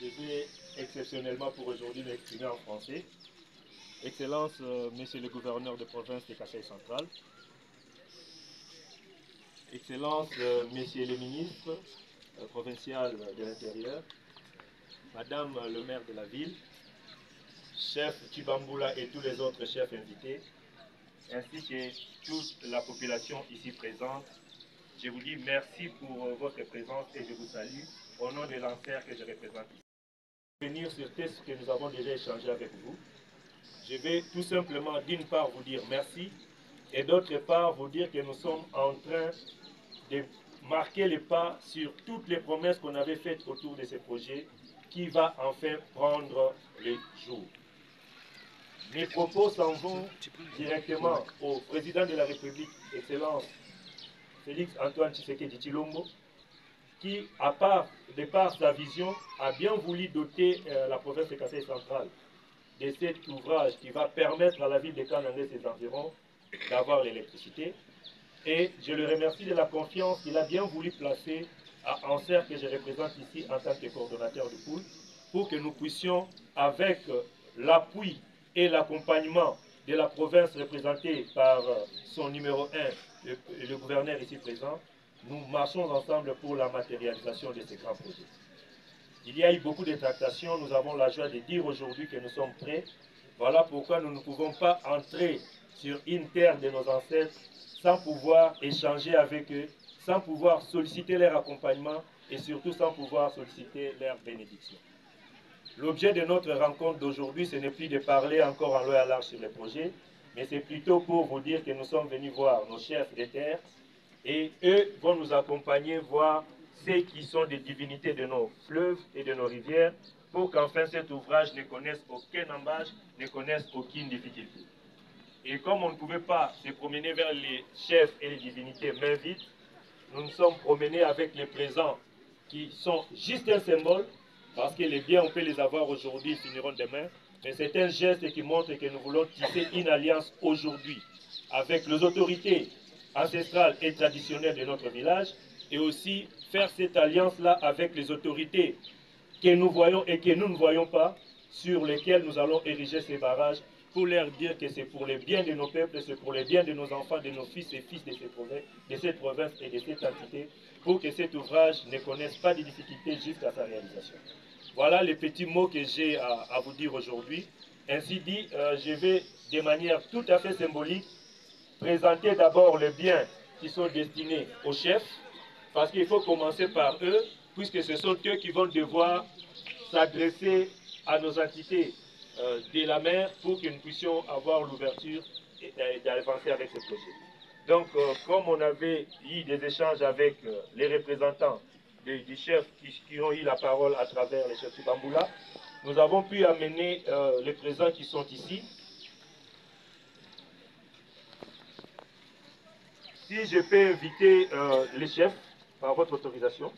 Je vais exceptionnellement pour aujourd'hui m'exprimer en français. Excellence, Monsieur le gouverneur de province de Kasaï central. Excellence, Messieurs les ministres provinciaux de l'Intérieur. Madame le maire de la ville. Chef Chibamboula et tous les autres chefs invités. Ainsi que toute la population ici présente. Je vous dis merci pour votre présence et je vous salue au nom de l'ANSER que je représente ici. Venir sur ce que nous avons déjà échangé avec vous. Je vais tout simplement d'une part vous dire merci et d'autre part vous dire que nous sommes en train de marquer les pas sur toutes les promesses qu'on avait faites autour de ces projets qui va enfin prendre les jours. Mes propos s'en vont directement au président de la République, Excellence Félix Antoine Tshisekedi Tshilombo, qui, de par sa vision, a bien voulu doter la province de Kasaï centrale de cet ouvrage qui va permettre à la ville de Kananga et ses environs d'avoir l'électricité. Et je le remercie de la confiance qu'il a bien voulu placer à Anser, que je représente ici en tant que coordonnateur de poule, pour que nous puissions, avec l'appui et l'accompagnement de la province représentée par son numéro 1, le gouverneur ici présent, nous marchons ensemble pour la matérialisation de ces grands projets. Il y a eu beaucoup de tractations, nous avons la joie de dire aujourd'hui que nous sommes prêts. Voilà pourquoi nous ne pouvons pas entrer sur une terre de nos ancêtres sans pouvoir échanger avec eux, sans pouvoir solliciter leur accompagnement et surtout sans pouvoir solliciter leur bénédiction. L'objet de notre rencontre d'aujourd'hui, ce n'est plus de parler encore en long et en large sur les projets, mais c'est plutôt pour vous dire que nous sommes venus voir nos chefs des terres et eux vont nous accompagner voir ceux qui sont des divinités de nos fleuves et de nos rivières pour qu'enfin cet ouvrage ne connaisse aucun embâche, ne connaisse aucune difficulté. Et comme on ne pouvait pas se promener vers les chefs et les divinités main vide, nous nous sommes promenés avec les présents qui sont juste un symbole, parce que les biens, on peut les avoir aujourd'hui, ils finiront demain, mais c'est un geste qui montre que nous voulons tisser une alliance aujourd'hui avec les autorités ancestrales et traditionnelles de notre village, et aussi faire cette alliance-là avec les autorités que nous voyons et que nous ne voyons pas, sur lesquelles nous allons ériger ces barrages, pour leur dire que c'est pour le bien de nos peuples, c'est pour le bien de nos enfants, de nos fils et fils de cette province et de cette entité, pour que cet ouvrage ne connaisse pas de difficultés jusqu'à sa réalisation. Voilà les petits mots que j'ai à vous dire aujourd'hui. Ainsi dit, je vais de manière tout à fait symbolique présenter d'abord les biens qui sont destinés aux chefs, parce qu'il faut commencer par eux, puisque ce sont eux qui vont devoir s'adresser à nos entités de la mer pour que nous puissions avoir l'ouverture d'avancer avec ce projet. Donc, comme on avait eu des échanges avec les représentants des chefs qui ont eu la parole à travers les chefs Chibamboula, nous avons pu amener les présents qui sont ici. Si je peux inviter les chefs, par votre autorisation.